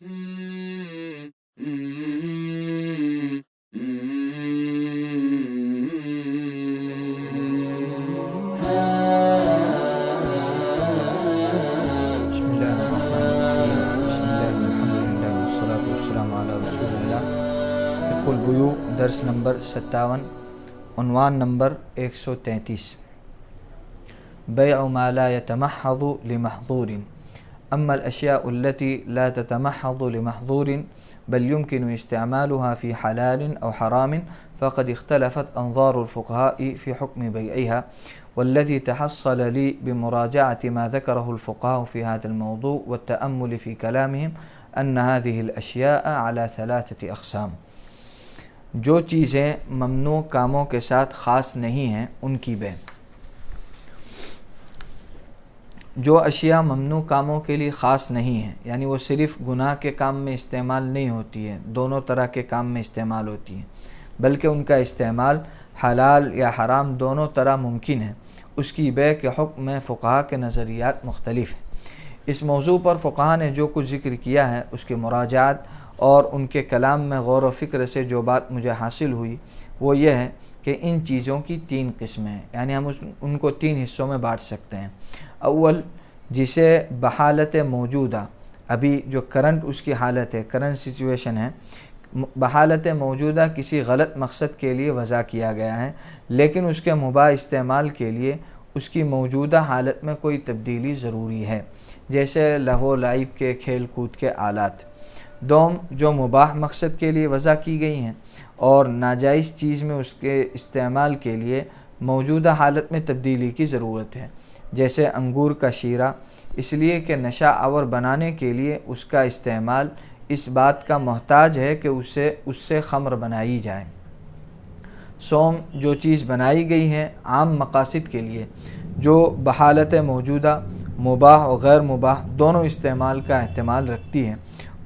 البیوع درس نمبر 57 عنوان نمبر 133 بیع ما لا يتمحض لمحظور اما الاشیاء التي لا تتمحض لمحظور بل يمكن استعمالها في حلال او حرام فقد اختلفت انظار الفقهاء في حكم بيعها والذي تحصل لي بمراجعة ما ذكره الفقهاء في هذا الموضوع والتأمل في كلامهم أن هذه الأشياء على 3 أقسام. جو چیزیں ممنوع کاموں کے ساتھ خاص نہیں ہیں ان کی بے. جو اشیاء ممنوع کاموں کے لیے خاص نہیں ہیں یعنی وہ صرف گناہ کے کام میں استعمال نہیں ہوتی ہے، دونوں طرح کے کام میں استعمال ہوتی ہیں، بلکہ ان کا استعمال حلال یا حرام دونوں طرح ممکن ہے، اس کی بے کے حکم میں فقہا کے نظریات مختلف ہیں. اس موضوع پر فقہا نے جو کچھ ذکر کیا ہے اس کی مراجعات اور ان کے کلام میں غور و فکر سے جو بات مجھے حاصل ہوئی وہ یہ ہے کہ ان چیزوں کی 3 قسمیں ہیں، یعنی ہم ان کو 3 حصوں میں بانٹ سکتے ہیں. اول، جسے بحالت موجودہ، ابھی جو کرنٹ اس کی حالت ہے، کرنٹ سچویشن ہے، بحالت موجودہ کسی غلط مقصد کے لیے وضع کیا گیا ہے لیکن اس کے مباح استعمال کے لیے اس کی موجودہ حالت میں کوئی تبدیلی ضروری ہے، جیسے لہو و لعب کے کھیل کود کے آلات. دوم، جو مباح مقصد کے لیے وضع کی گئی ہیں اور ناجائز چیز میں اس کے استعمال کے لیے موجودہ حالت میں تبدیلی کی ضرورت ہے، جیسے انگور کا شیرہ، اس لیے کہ نشہ آور بنانے کے لیے اس کا استعمال اس بات کا محتاج ہے کہ اس سے خمر بنائی جائے. سوم، جو چیز بنائی گئی ہے عام مقاصد کے لیے جو بحالت موجودہ مباح و غیر مباح دونوں استعمال کا احتمال رکھتی ہے،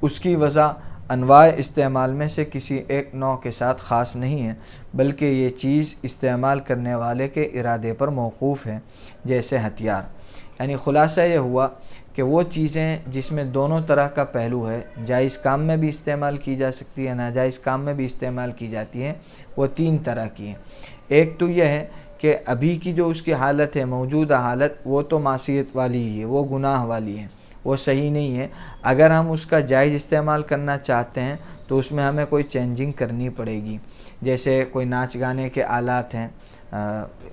اس کی وضع انواع استعمال میں سے کسی ایک نوع کے ساتھ خاص نہیں ہے بلکہ یہ چیز استعمال کرنے والے کے ارادے پر موقوف ہے، جیسے ہتھیار. یعنی خلاصہ یہ ہوا کہ وہ چیزیں جس میں دونوں طرح کا پہلو ہے، جائز کام میں بھی استعمال کی جا سکتی ہے، ناجائز کام میں بھی استعمال کی جاتی ہیں، وہ 3 طرح کی ہیں. ایک تو یہ ہے کہ ابھی کی جو اس کی حالت ہے، موجودہ حالت، وہ تو معصیت والی ہی ہے، وہ گناہ والی ہے، وہ صحیح نہیں ہے. اگر ہم اس کا جائز استعمال کرنا چاہتے ہیں تو اس میں ہمیں کوئی چینجنگ کرنی پڑے گی، جیسے کوئی ناچ گانے کے آلات ہیں،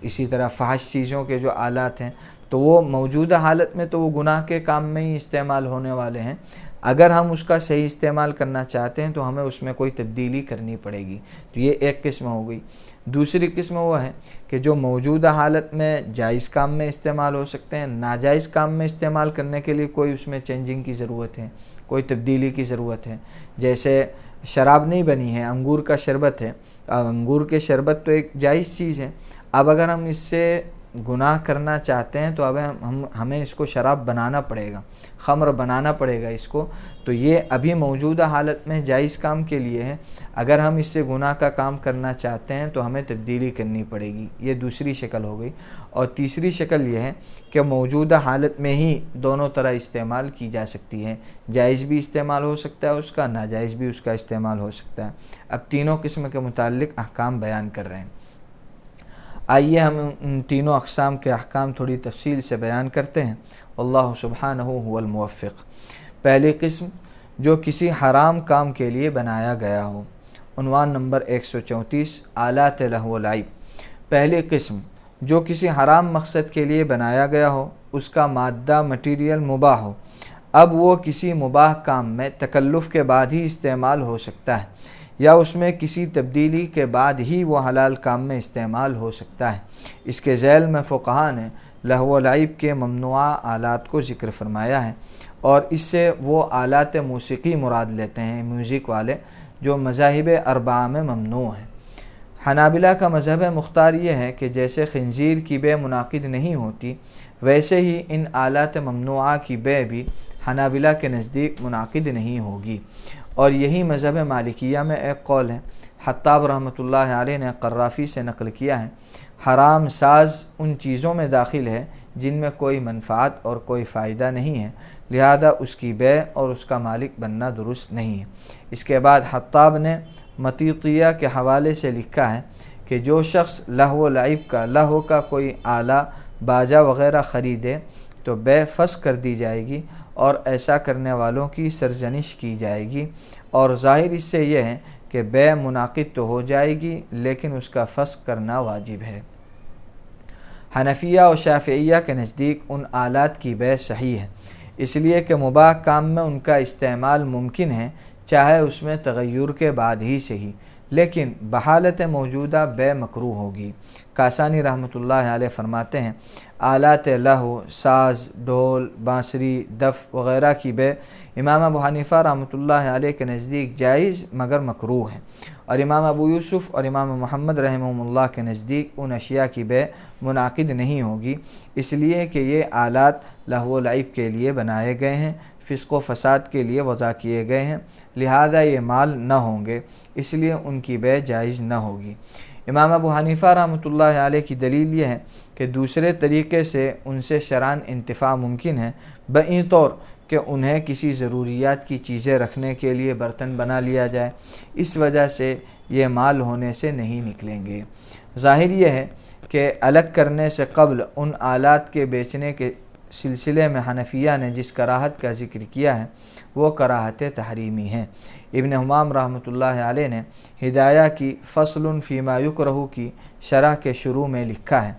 اسی طرح فحش چیزوں کے جو آلات ہیں، تو وہ موجودہ حالت میں تو وہ گناہ کے کام میں ہی استعمال ہونے والے ہیں. اگر ہم اس کا صحیح استعمال کرنا چاہتے ہیں تو ہمیں اس میں کوئی تبدیلی کرنی پڑے گی. تو یہ ایک قسم ہو گئی. دوسری قسم وہ ہے کہ جو موجودہ حالت میں جائز کام میں استعمال ہو سکتے ہیں، ناجائز کام میں استعمال کرنے کے لیے کوئی اس میں چینجنگ کی ضرورت ہے، کوئی تبدیلی کی ضرورت ہے. جیسے شراب نہیں بنی ہے، انگور کا شربت ہے، انگور کے شربت تو ایک جائز چیز ہے. اب اگر ہم اس سے گناہ کرنا چاہتے ہیں تو اب ہمیں اس کو شراب بنانا پڑے گا، خمر بنانا پڑے گا اس کو. تو یہ ابھی موجودہ حالت میں جائز کام کے لیے ہے، اگر ہم اس سے گناہ کا کام کرنا چاہتے ہیں تو ہمیں تبدیلی کرنی پڑے گی. یہ دوسری شکل ہو گئی. اور تیسری شکل یہ ہے کہ موجودہ حالت میں ہی دونوں طرح استعمال کی جا سکتی ہے، جائز بھی استعمال ہو سکتا ہے اس کا، ناجائز بھی اس کا استعمال ہو سکتا ہے. اب تینوں قسم کے متعلق احکام بیان کر رہے ہیں. آئیے ہم ان تینوں اقسام کے احکام تھوڑی تفصیل سے بیان کرتے ہیں. اللہ سبحانہ هو الموفق. پہلی قسم، جو کسی حرام کام کے لیے بنایا گیا ہو. عنوان نمبر 134 آلات لہو و لعب. پہلی قسم، جو کسی حرام مقصد کے لیے بنایا گیا ہو، اس کا مادہ مٹیریل مباح ہو. اب وہ کسی مباح کام میں تکلف کے بعد ہی استعمال ہو سکتا ہے یا اس میں کسی تبدیلی کے بعد ہی وہ حلال کام میں استعمال ہو سکتا ہے. اس کے ذیل میں فقہا نے لہو و لعب کے ممنوعہ آلات کو ذکر فرمایا ہے اور اس سے وہ آلات موسیقی مراد لیتے ہیں، میوزک والے، جو مذاہب 4 میں ممنوع ہیں. حنابلہ کا مذہب مختار یہ ہے کہ جیسے خنزیر کی بے منعقد نہیں ہوتی، ویسے ہی ان آلات ممنوعہ کی بے بھی حنابلہ کے نزدیک منعقد نہیں ہوگی. اور یہی مذہب مالکیہ میں ایک قول ہے. حطاب رحمۃ اللہ علیہ نے قرافی سے نقل کیا ہے، حرام ساز ان چیزوں میں داخل ہے جن میں کوئی منفعت اور کوئی فائدہ نہیں ہے، لہذا اس کی بیع اور اس کا مالک بننا درست نہیں ہے۔ اس کے بعد حطاب نے مطیطیہ کے حوالے سے لکھا ہے کہ جو شخص لہو و لعب کا لہو کا کوئی آلہ باجا وغیرہ خریدے تو بیع فسخ کر دی جائے گی اور ایسا کرنے والوں کی سرزنش کی جائے گی، اور ظاہر اس سے یہ ہے کہ بیع منعقد تو ہو جائے گی لیکن اس کا فسخ کرنا واجب ہے۔ حنفیہ اور شافعیہ کے نزدیک ان آلات کی بیع صحیح ہے، اس لیے کہ مباح کام میں ان کا استعمال ممکن ہے چاہے اس میں تغیر کے بعد ہی سے ہی، لیکن بحالت موجودہ بیع مکروہ ہوگی۔ کاسانی رحمۃ اللہ علیہ فرماتے ہیں آلات لہو، ساز، ڈھول، بانسری، دف وغیرہ کی بیع امام ابو حنیفہ رحمۃ اللہ علیہ کے نزدیک جائز مگر مکروہ ہے، اور امام ابو یوسف اور امام محمد رحمہ اللہ کے نزدیک ان اشیاء کی بیع منعقد نہیں ہوگی، اس لیے کہ یہ آلات لہو و لعب کے لیے بنائے گئے ہیں، فسق و فساد کے لیے وضع کیے گئے ہیں، لہذا یہ مال نہ ہوں گے، اس لیے ان کی بیع جائز نہ ہوگی۔ امام ابو حنیفہ رحمۃ اللہ علیہ کی دلیل یہ ہے کہ دوسرے طریقے سے ان سے شرعاً انتفاع ممکن ہے، بئیں طور کہ انہیں کسی ضروریات کی چیزیں رکھنے کے لیے برتن بنا لیا جائے، اس وجہ سے یہ مال ہونے سے نہیں نکلیں گے۔ ظاہر یہ ہے کہ الگ کرنے سے قبل ان آلات کے بیچنے کے سلسلے میں حنفیہ نے جس کراہت کا ذکر کیا ہے وہ کراہت تحریمی ہے۔ ابن حمام رحمۃ اللہ علیہ نے ہدایہ کی فصل فیما یکرہ کی شرح کے شروع میں لکھا ہے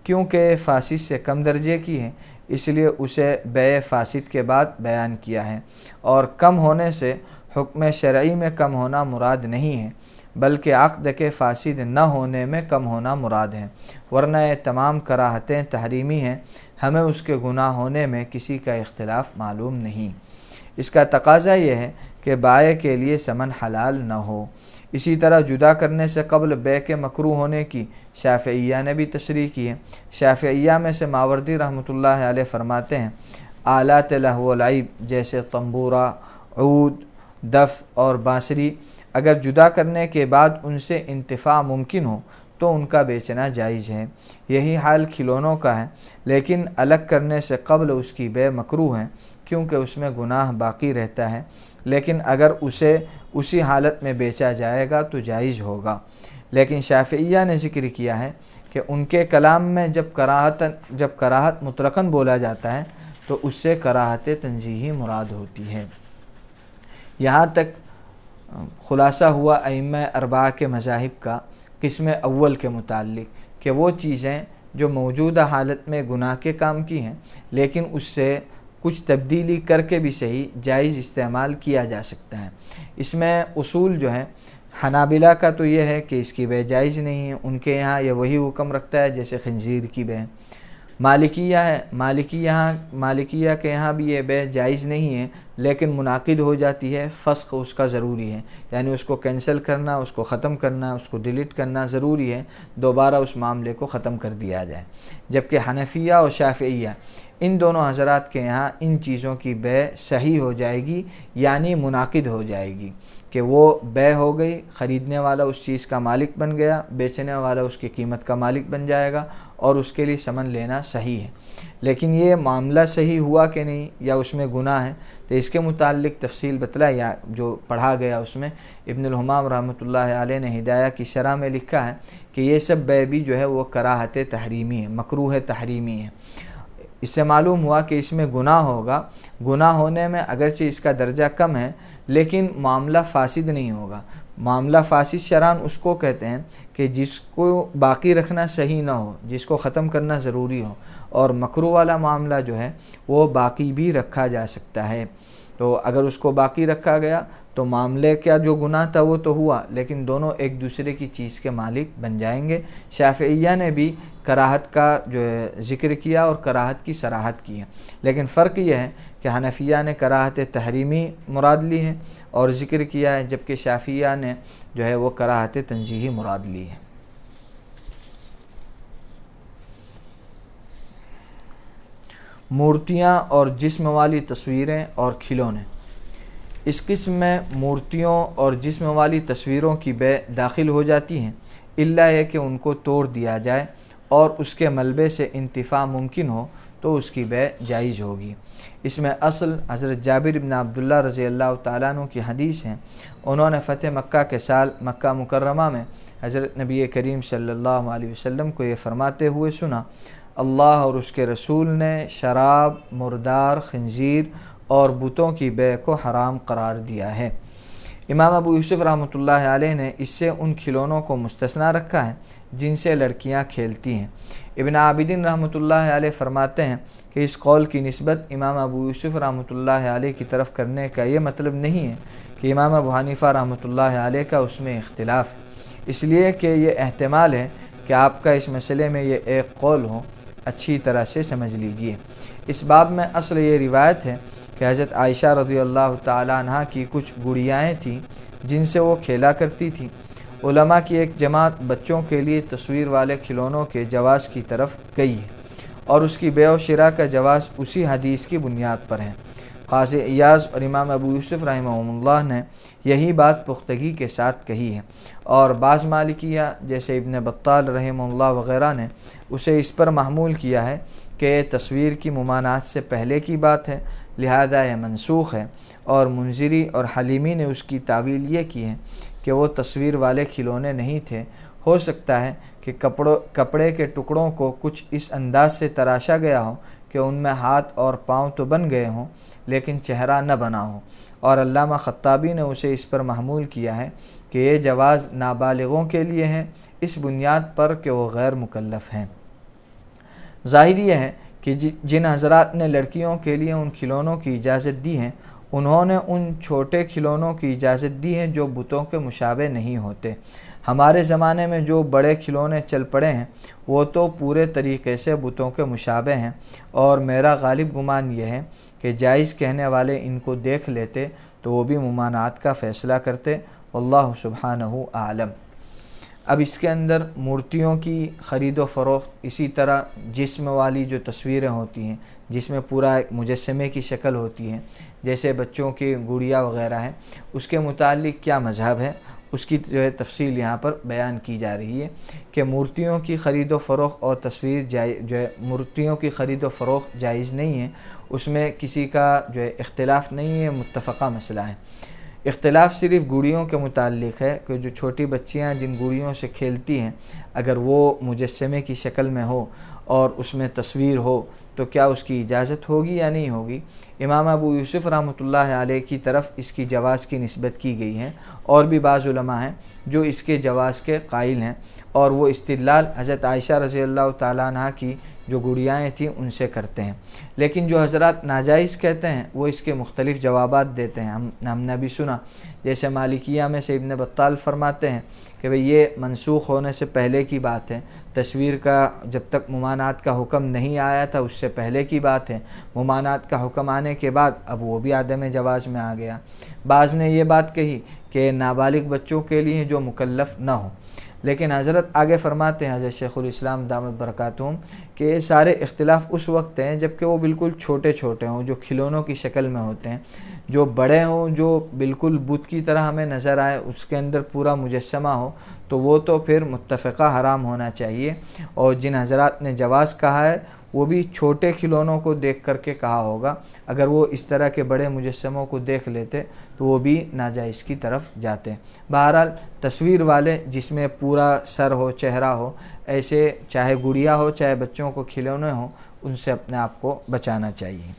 کیونکہ فاسد سے کم درجے کی ہے اس لیے اسے بیع فاسد کے بعد بیان کیا ہے، اور کم ہونے سے حکم شرعی میں کم ہونا مراد نہیں ہے بلکہ عقد کے فاسد نہ ہونے میں کم ہونا مراد ہے، ورنہ یہ تمام کراہتیں تحریمی ہیں، ہمیں اس کے گناہ ہونے میں کسی کا اختلاف معلوم نہیں۔ اس کا تقاضا یہ ہے کہ بائع کے لیے ثمن حلال نہ ہو۔ اسی طرح جدا کرنے سے قبل بیع کے مکروہ ہونے کی شافعیہ نے بھی تصریح کی ہے۔ شافعیہ میں سے ماوردی رحمۃ اللہ علیہ فرماتے ہیں آلات لہو و لعب جیسے تنبورہ، عود، دف اور بانسری اگر جدا کرنے کے بعد ان سے انتفاع ممکن ہو تو ان کا بیچنا جائز ہے۔ یہی حال کھلونوں کا ہے، لیکن الگ کرنے سے قبل اس کی بیع مکروہ ہے کیونکہ اس میں گناہ باقی رہتا ہے، لیکن اگر اسے اسی حالت میں بیچا جائے گا تو جائز ہوگا۔ لیکن شافعیہ نے ذکر کیا ہے کہ ان کے کلام میں جب کراہت مطلقاً بولا جاتا ہے تو اس سے کراہت تنزیہی مراد ہوتی ہے۔ یہاں تک خلاصہ ہوا ائمہ اربعہ کے مذاہب کا قسم اول کے متعلق کہ وہ چیزیں جو موجودہ حالت میں گناہ کے کام کی ہیں لیکن اس سے کچھ تبدیلی کر کے بھی صحیح جائز استعمال کیا جا سکتا ہے۔ اس میں اصول جو ہے حنابلہ کا تو یہ ہے کہ اس کی بیع جائز نہیں ہے، ان کے یہاں یہ وہی حکم رکھتا ہے جیسے خنزیر کی بیع۔ مالکیہ ہے، مالکیہ کے یہاں بھی یہ بیع جائز نہیں ہے لیکن منعقد ہو جاتی ہے، فسخ اس کا ضروری ہے، یعنی اس کو کینسل کرنا، اس کو ختم کرنا، اس کو ڈیلیٹ کرنا ضروری ہے، دوبارہ اس معاملے کو ختم کر دیا جائے۔ جبکہ حنفیہ اور شافعیہ ان دونوں حضرات کے یہاں ان چیزوں کی بیع صحیح ہو جائے گی، یعنی منعقد ہو جائے گی کہ وہ بیع ہو گئی، خریدنے والا اس چیز کا مالک بن گیا، بیچنے والا اس کی قیمت کا مالک بن جائے گا اور اس کے لیے ثمن لینا صحیح ہے۔ لیکن یہ معاملہ صحیح ہوا کہ نہیں یا اس میں گناہ ہے تو اس کے متعلق تفصیل بتلا یا جو پڑھا گیا اس میں ابن الحمام رحمۃ اللہ علیہ نے ہدایہ کی شرح میں لکھا ہے کہ یہ سب بیع بھی جو ہے وہ کراہت تحریمی ہے، مکروہ تحریمی ہے۔ اس سے معلوم ہوا کہ اس میں گناہ ہوگا، گناہ ہونے میں اگرچہ اس کا درجہ کم ہے لیکن معاملہ فاسد نہیں ہوگا۔ معاملہ فاسد شرعاً اس کو کہتے ہیں کہ جس کو باقی رکھنا صحیح نہ ہو، جس کو ختم کرنا ضروری ہو، اور مکروہ والا معاملہ جو ہے وہ باقی بھی رکھا جا سکتا ہے۔ تو اگر اس کو باقی رکھا گیا تو معاملے کا جو گناہ تھا وہ تو ہوا لیکن دونوں ایک دوسرے کی چیز کے مالک بن جائیں گے۔ شافعیہ نے بھی کراہت کا جو ہے ذکر کیا اور کراہت کی صراحت کی ہے، لیکن فرق یہ ہے کہ حنفیہ نے کراہت تحریمی مراد لی ہے اور ذکر کیا ہے، جبکہ شافعیہ نے جو ہے وہ کراہت تنزیہی مراد لی ہے۔ مورتیاں اور جسم والی تصویریں اور کھلونے۔ اس قسم میں مورتیوں اور جسم والی تصویروں کی بیع داخل ہو جاتی ہیں۔ الا یہ کہ ان کو توڑ دیا جائے اور اس کے ملبے سے انتفاع ممکن ہو تو اس کی بیع جائز ہوگی۔ اس میں اصل حضرت جابر بن عبداللہ رضی اللہ تعالیٰ عنہ کی حدیث ہے۔ انہوں نے فتح مکہ کے سال مکہ مکرمہ میں حضرت نبی کریم صلی اللہ علیہ وسلم کو یہ فرماتے ہوئے سنا، اللہ اور اس کے رسول نے شراب، مردار، خنزیر اور بتوں کی بیع کو حرام قرار دیا ہے۔ امام ابو یوسف رحمۃ اللہ علیہ نے اس سے ان کھلونوں کو مستثنیٰ رکھا ہے جن سے لڑکیاں کھیلتی ہیں۔ ابن عابدین رحمۃ اللہ علیہ فرماتے ہیں کہ اس قول کی نسبت امام ابو یوسف رحمۃ اللہ علیہ کی طرف کرنے کا یہ مطلب نہیں ہے کہ امام ابو حنیفہ رحمۃ اللہ علیہ کا اس میں اختلاف ہے، اس لیے کہ یہ احتمال ہے کہ آپ کا اس مسئلے میں یہ ایک قول ہو، اچھی طرح سے سمجھ لیجئے۔ اس باب میں اصل یہ روایت ہے کہ حضرت عائشہ رضی اللہ تعالیٰ عنہ کی کچھ گڑیائیں تھیں جن سے وہ کھیلا کرتی تھی۔ علماء کی ایک جماعت بچوں کے لیے تصویر والے کھلونوں کے جواز کی طرف گئی ہے اور اس کی بیع و شراء کا جواز اسی حدیث کی بنیاد پر ہے۔ قاضی ایاز اور امام ابو یوسف رحمہ اللہ نے یہی بات پختگی کے ساتھ کہی ہے، اور بعض مالکیہ جیسے ابن بطال رحمہ اللہ وغیرہ نے اسے اس پر محمول کیا ہے کہ تصویر کی ممانعت سے پہلے کی بات ہے، لہذا یہ منسوخ ہے، اور منذری اور حلیمی نے اس کی تعویل یہ کی ہے کہ وہ تصویر والے کھلونے نہیں تھے، ہو سکتا ہے کہ کپڑے کے ٹکڑوں کو کچھ اس انداز سے تراشا گیا ہو کہ ان میں ہاتھ اور پاؤں تو بن گئے ہوں لیکن چہرہ نہ بنا ہو، اور علامہ خطابی نے اسے اس پر محمول کیا ہے کہ یہ جواز نابالغوں کے لیے ہے، اس بنیاد پر کہ وہ غیر مکلف ہیں۔ ظاہر یہ ہے کہ جن حضرات نے لڑکیوں کے لیے ان کھلونوں کی اجازت دی ہے، انہوں نے ان چھوٹے کھلونوں کی اجازت دی ہے جو بتوں کے مشابہ نہیں ہوتے۔ ہمارے زمانے میں جو بڑے کھلونے چل پڑے ہیں وہ تو پورے طریقے سے بتوں کے مشابہ ہیں، اور میرا غالب گمان یہ ہے کہ جائز کہنے والے ان کو دیکھ لیتے تو وہ بھی ممانعت کا فیصلہ کرتے، واللہ سبحانہ اعلم۔ اب اس کے اندر مورتیوں کی خرید و فروخت، اسی طرح جسم والی جو تصویریں ہوتی ہیں جس میں پورا ایک مجسمے کی شکل ہوتی ہے، جیسے بچوں کی گڑیا وغیرہ ہیں، اس کے متعلق کیا مذہب ہے، اس کی جو ہے تفصیل یہاں پر بیان کی جا رہی ہے کہ مورتیوں کی خرید و فروخت اور تصویر جو ہے مورتیوں کی خرید و فروخت جائز نہیں ہے، اس میں کسی کا جو ہے اختلاف نہیں ہے، متفقہ مسئلہ ہے۔ اختلاف صرف گڑیوں کے متعلق ہے کہ جو چھوٹی بچیاں جن گڑیوں سے کھیلتی ہیں اگر وہ مجسمے کی شکل میں ہو اور اس میں تصویر ہو تو کیا اس کی اجازت ہوگی یا نہیں ہوگی۔ امام ابو یوسف رحمۃ اللہ علیہ کی طرف اس کی جواز کی نسبت کی گئی ہے، اور بھی بعض علماء ہیں جو اس کے جواز کے قائل ہیں، اور وہ استدلال حضرت عائشہ رضی اللہ تعالیٰ عنہ کی جو گڑیائیں تھیں ان سے کرتے ہیں۔ لیکن جو حضرات ناجائز کہتے ہیں وہ اس کے مختلف جوابات دیتے ہیں، ہم نے بھی سنا، جیسے مالکیہ میں سے ابن بطال فرماتے ہیں کہ بھئی یہ منسوخ ہونے سے پہلے کی بات ہے، تصویر کا جب تک ممانعت کا حکم نہیں آیا تھا اس سے پہلے کی بات ہے، ممانعت کا حکم آنے کے بعد اب وہ بھی عدم جواز میں آ گیا۔ بعض نے یہ بات کہی کہ نابالغ بچوں کے لیے جو مکلف نہ ہو، لیکن حضرت آگے فرماتے ہیں حضرت شیخ الاسلام دامت برکاتہم کہ یہ سارے اختلاف اس وقت ہیں جب کہ وہ بالکل چھوٹے چھوٹے ہوں، جو کھلونوں کی شکل میں ہوتے ہیں، جو بڑے ہوں، جو بالکل بت کی طرح ہمیں نظر آئے، اس کے اندر پورا مجسمہ ہو، تو وہ تو پھر متفقہ حرام ہونا چاہیے، اور جن حضرات نے جواز کہا ہے وہ بھی چھوٹے کھلونوں کو دیکھ کر کے کہا ہوگا، اگر وہ اس طرح کے بڑے مجسموں کو دیکھ لیتے تو وہ بھی ناجائز کی طرف جاتے۔ بہرحال تصویر والے جس میں پورا سر ہو، چہرہ ہو، ایسے چاہے گڑیا ہو چاہے بچوں کو کھلونے ہوں، ان سے اپنے آپ کو بچانا چاہیے۔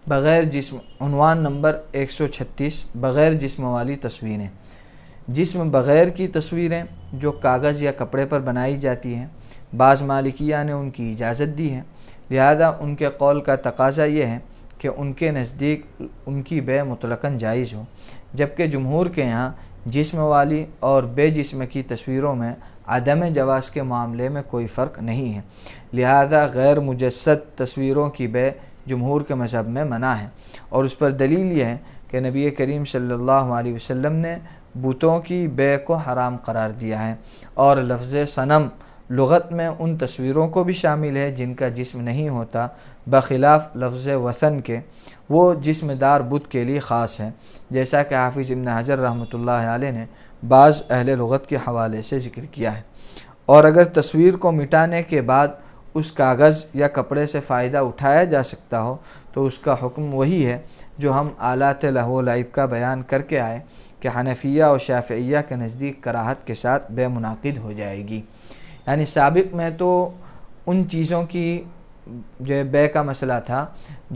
بغیر جسم، عنوان نمبر 136، بغیر جسم والی تصویریں۔ جسم بغیر کی تصویریں جو کاغذ یا کپڑے پر بنائی جاتی ہیں، بعض مالکیہ نے ان کی اجازت دی ہے، لہذا ان کے قول کا تقاضا یہ ہے کہ ان کے نزدیک ان کی بیع مطلقاً جائز ہو، جبکہ جمہور کے یہاں جسم والی اور بے جسم کی تصویروں میں عدم جواز کے معاملے میں کوئی فرق نہیں ہے، لہذا غیر مجسد تصویروں کی بیع جمہور کے مذہب میں منع ہے، اور اس پر دلیل یہ ہے کہ نبی کریم صلی اللہ علیہ وسلم نے بتوں کی بیع کو حرام قرار دیا ہے، اور لفظ صنم لغت میں ان تصویروں کو بھی شامل ہے جن کا جسم نہیں ہوتا، بخلاف لفظ وثن کے، وہ جسم دار بت کے لیے خاص ہے، جیسا کہ حافظ ابن حجر رحمۃ اللہ علیہ نے بعض اہل لغت کے حوالے سے ذکر کیا ہے۔ اور اگر تصویر کو مٹانے کے بعد اس کاغذ یا کپڑے سے فائدہ اٹھایا جا سکتا ہو تو اس کا حکم وہی ہے جو ہم آلات لہو و لعب کا بیان کر کے آئے کہ حنفیہ اور شافعیہ کے نزدیک کراہت کے ساتھ بے منعقد ہو جائے گی۔ یعنی سابق میں تو ان چیزوں کی جو ہے بے کا مسئلہ تھا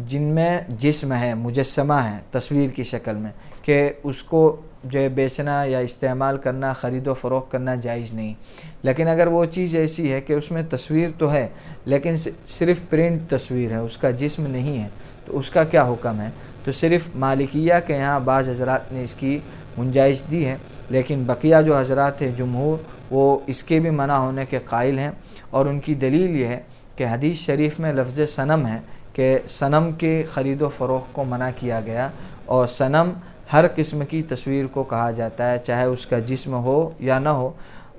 جن میں جسم ہے، مجسمہ ہے تصویر کی شکل میں، کہ اس کو جو ہے بیچنا یا استعمال کرنا، خرید و فروخت کرنا جائز نہیں۔ لیکن اگر وہ چیز ایسی ہے کہ اس میں تصویر تو ہے لیکن صرف پرنٹ تصویر ہے، اس کا جسم نہیں ہے، تو اس کا کیا حکم ہے؟ تو صرف مالکیہ کے یہاں بعض حضرات نے اس کی گنجائش دی ہے، لیکن بقیہ جو حضرات ہیں جمہور وہ اس کے بھی منع ہونے کے قائل ہیں، اور ان کی دلیل یہ ہے کہ حدیث شریف میں لفظ صنم ہے کہ صنم کے خرید و فروخت کو منع کیا گیا، اور صنم ہر قسم کی تصویر کو کہا جاتا ہے، چاہے اس کا جسم ہو یا نہ ہو،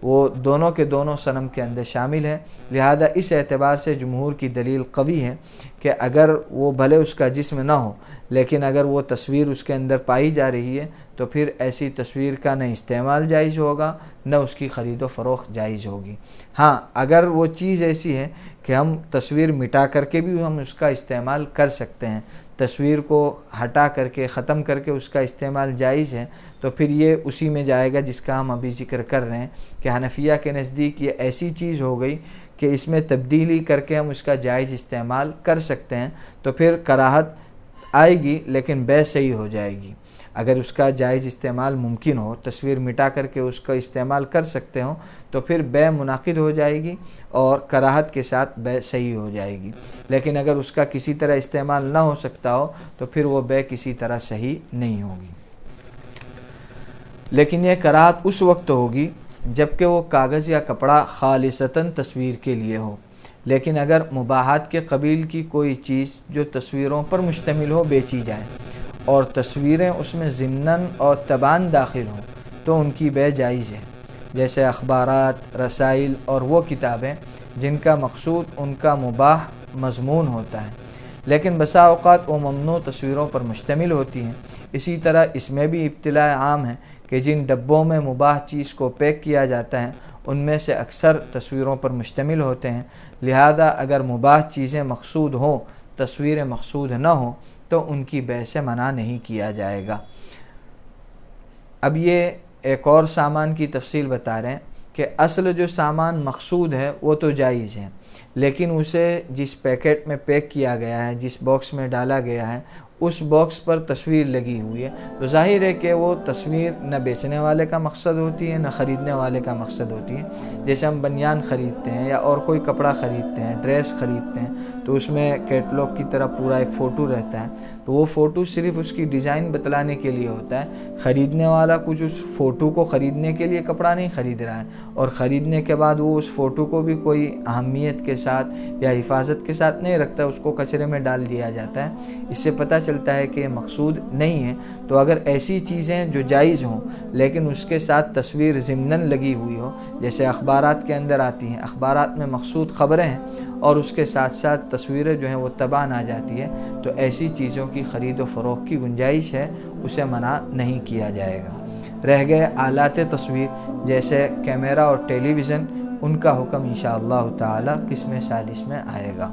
وہ دونوں کے دونوں صنم کے اندر شامل ہیں۔ لہذا اس اعتبار سے جمہور کی دلیل قوی ہے کہ اگر وہ بھلے اس کا جسم نہ ہو لیکن اگر وہ تصویر اس کے اندر پائی جا رہی ہے تو پھر ایسی تصویر کا نہ استعمال جائز ہوگا نہ اس کی خرید و فروخت جائز ہوگی۔ ہاں، اگر وہ چیز ایسی ہے کہ ہم تصویر مٹا کر کے بھی ہم اس کا استعمال کر سکتے ہیں، تصویر کو ہٹا کر کے ختم کر کے اس کا استعمال جائز ہے، تو پھر یہ اسی میں جائے گا جس کا ہم ابھی ذکر کر رہے ہیں کہ حنفیہ کے نزدیک یہ ایسی چیز ہو گئی کہ اس میں تبدیلی کر کے ہم اس کا جائز استعمال کر سکتے ہیں، تو پھر کراہت آئے گی لیکن بے صحیح ہو جائے گی۔ اگر اس کا جائز استعمال ممکن ہو، تصویر مٹا کر کے اس کا استعمال کر سکتے ہوں، تو پھر بے منعقد ہو جائے گی اور کراہت کے ساتھ بے صحیح ہو جائے گی۔ لیکن اگر اس کا کسی طرح استعمال نہ ہو سکتا ہو تو پھر وہ بے کسی طرح صحیح نہیں ہوگی۔ لیکن یہ کراہت اس وقت ہوگی جبکہ وہ کاغذ یا کپڑا خالصتاً تصویر کے لیے ہو۔ لیکن اگر مباحات کے قبیل کی کوئی چیز جو تصویروں پر مشتمل ہو بیچی جائے اور تصویریں اس میں ضمناً اور تباً داخل ہوں تو ان کی بے جائز ہے، جیسے اخبارات، رسائل اور وہ کتابیں جن کا مقصود ان کا مباح مضمون ہوتا ہے لیکن بسا اوقات وہ ممنوع تصویروں پر مشتمل ہوتی ہیں۔ اسی طرح اس میں بھی ابتلاء عام ہے کہ جن ڈبوں میں مباح چیز کو پیک کیا جاتا ہے ان میں سے اکثر تصویروں پر مشتمل ہوتے ہیں، لہذا اگر مباح چیزیں مقصود ہوں، تصویریں مقصود نہ ہوں تو ان کی بے سے منع نہیں کیا جائے گا۔ اب یہ ایک اور سامان کی تفصیل بتا رہے ہیں کہ اصل جو سامان مقصود ہے وہ تو جائز ہے، لیکن اسے جس پیکٹ میں پیک کیا گیا ہے، جس باکس میں ڈالا گیا ہے، اس باکس پر تصویر لگی ہوئی ہے، تو ظاہر ہے کہ وہ تصویر نہ بیچنے والے کا مقصد ہوتی ہے نہ خریدنے والے کا مقصد ہوتی ہے۔ جیسے ہم بنیان خریدتے ہیں یا اور کوئی کپڑا خریدتے ہیں، ڈریس خریدتے ہیں، تو اس میں کیٹلاگ کی طرح پورا ایک فوٹو رہتا ہے، تو وہ فوٹو صرف اس کی ڈیزائن بتلانے کے لیے ہوتا ہے۔ خریدنے والا کچھ اس فوٹو کو خریدنے کے لیے کپڑا نہیں خرید رہا ہے، اور خریدنے کے بعد وہ اس فوٹو کو بھی کوئی اہمیت کے ساتھ یا حفاظت کے ساتھ نہیں رکھتا، اس کو کچرے میں ڈال دیا جاتا ہے۔ اس سے پتہ چلتا ہے کہ یہ مقصود نہیں ہے۔ تو اگر ایسی چیزیں جو جائز ہوں لیکن اس کے ساتھ تصویر ضمناً لگی ہوئی ہو، جیسے اخبارات کے اندر آتی ہیں، اخبارات میں مقصود خبریں ہیں اور اس کے ساتھ ساتھ تصویریں جو ہیں وہ تباً آ جاتی ہے، تو ایسی چیزوں کی خرید و فروخت کی گنجائش ہے، اسے منع نہیں کیا جائے گا۔ رہ گئے آلات تصویر جیسے کیمرہ اور ٹیلی ویژن، ان کا حکم انشاءاللہ تعالی قسم ثالث میں آئے گا۔